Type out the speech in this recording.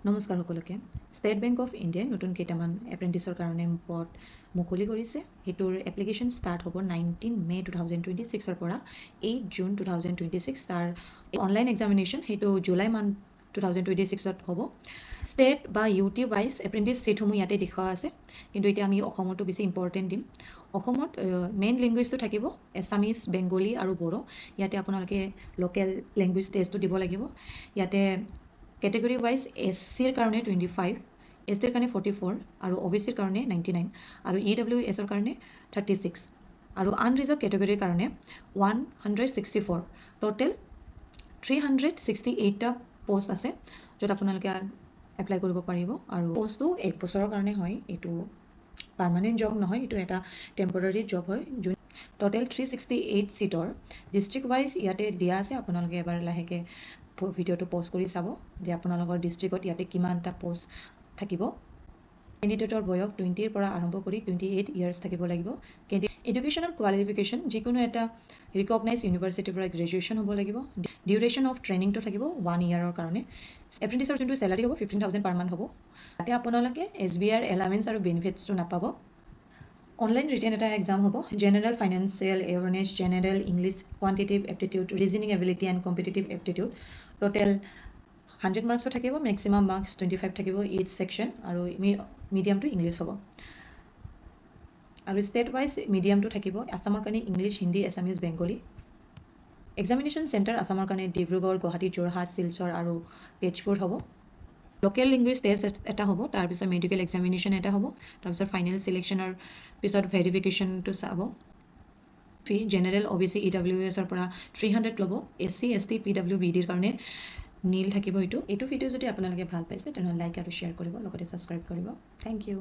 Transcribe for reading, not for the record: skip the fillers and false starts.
নমস্কাৰ সকলোকে state bank of ইণ্ডিয়াই নতুন কেইটামান এপ্ৰেণ্টিছৰ কাৰণে পদ মুকলি কৰিছে সেইটোৰ এপ্লিকেশ্যন ষ্টাৰ্ট হ'ব 19 মে 2026 পৰা 8 জুন 2026 তাৰ অনলাইন এক্সামিনেশ্যন সেইটো জুলাই মান্থ 2026 হ'ব ষ্টেট বা ইউটি ৱাইজ এপ্ৰেণ্টিছ ছিটসমূহ ইয়াতে দেখুওৱা আছে কিন্তু এতিয়া আমি অসমতো বেছি ইম্পৰ্টেণ্ট দিম অসমত মেইন লেংগুৱেজটো থাকিব এছামিজ বেংগলী আৰু বড়ো ইয়াতে আপোনালোকে লোকেল লেংগুৱেজ টেষ্টটো দিব লাগিব ইয়াতে কেটেগৰী ৱাইজ এছ চিৰ কাৰণে 25 এছ টিৰ কাৰণে 44 আৰু অ' বি চিৰ কাৰণে 99 আৰু EWSৰ কাৰণে 36 আৰু আনৰিজাৰ্ভ কেটেগৰীৰ কাৰণে 164 টোটেল 368টা পোষ্ট আছে য'ত আপোনালোকে এপ্লাই কৰিব পাৰিব আৰু পোষ্টটো 1 বছৰৰ কাৰণে হয় এইটো পাৰ্মানেণ্ট জব নহয় এইটো এটা টেম্পৰাৰী জব হয় যোন টোটেল 368 ছিটৰ ডিষ্ট্ৰিক্ট ৱাইজ ইয়াতে দিয়া আছে আপোনালোকে এবাৰ লাহেকৈ ভিডিঅ'টো প'ষ্ট কৰি চাব যে আপোনালোকৰ ডিষ্ট্ৰিক্টত ইয়াতে কিমানটা পোষ্ট থাকিব কেণ্ডিডেটৰ বয়স 20ৰ পৰা আৰম্ভ কৰি 28 ইয়াৰ্ছ থাকিব লাগিব এডুকেশ্যনেল কোৱালিফিকেশ্যন যিকোনো এটা ৰিকগনাইজ ইউনিভাৰ্চিটিৰ পৰা গ্ৰেজুৱেশ্যন হ'ব লাগিব ডিউৰেশ্যন অফ ট্ৰেইনিংটো থাকিব 1 ইয়াৰৰ কাৰণে এপ্ৰেণ্টিছৰ যোনটো চেলাৰী হ'ব 15,000 পাৰ মান্থ হ'ব তাতে আপোনালোকে SBIৰ এলাৱেঞ্চ আৰু বেনিফিটছটো নাপাব অনলাইন ৰিটেন এটা এক্সাম হ'ব general financial awareness general English quantitative aptitude reasoning ability and competitive aptitude total 100 মাৰ্কছৰ থাকিব মেক্সিমাম মাৰ্কছ 25 থাকিব ইচ ছেকশ্যন আৰু মিডিয়ামটো ইংলিছ হ'ব আৰু ষ্টেট ৱাইজ মিডিয়ামটো থাকিব আছামৰ কাৰণে English Hindi Assamese Bengali examination centre আছামৰ কাৰণে ডিব্ৰুগড় গুৱাহাটী যোৰহাট শিলচৰ আৰু তেজপুৰ হ'ব লোকেল লেংগুৱেজ টেষ্ট এটা হ'ব তাৰপিছত মেডিকেল এক্সামিনেশ্যন এটা হ'ব তাৰপিছত ফাইনেল ছিলেকশ্যনৰ পিছত ভেৰিফিকেশ্যনটো চাব ফি জেনেৰেল OBC EWSৰ পৰা 300 ল'ব SC ST PWBDৰ কাৰণে নীল থাকিব এইটো ভিডিঅ' যদি আপোনালোকে ভাল পাইছে তেনেহ'লে লাইক আৰু শ্বেয়াৰ কৰিব লগতে ছাবস্ক্ৰাইব কৰিব থেংক ইউ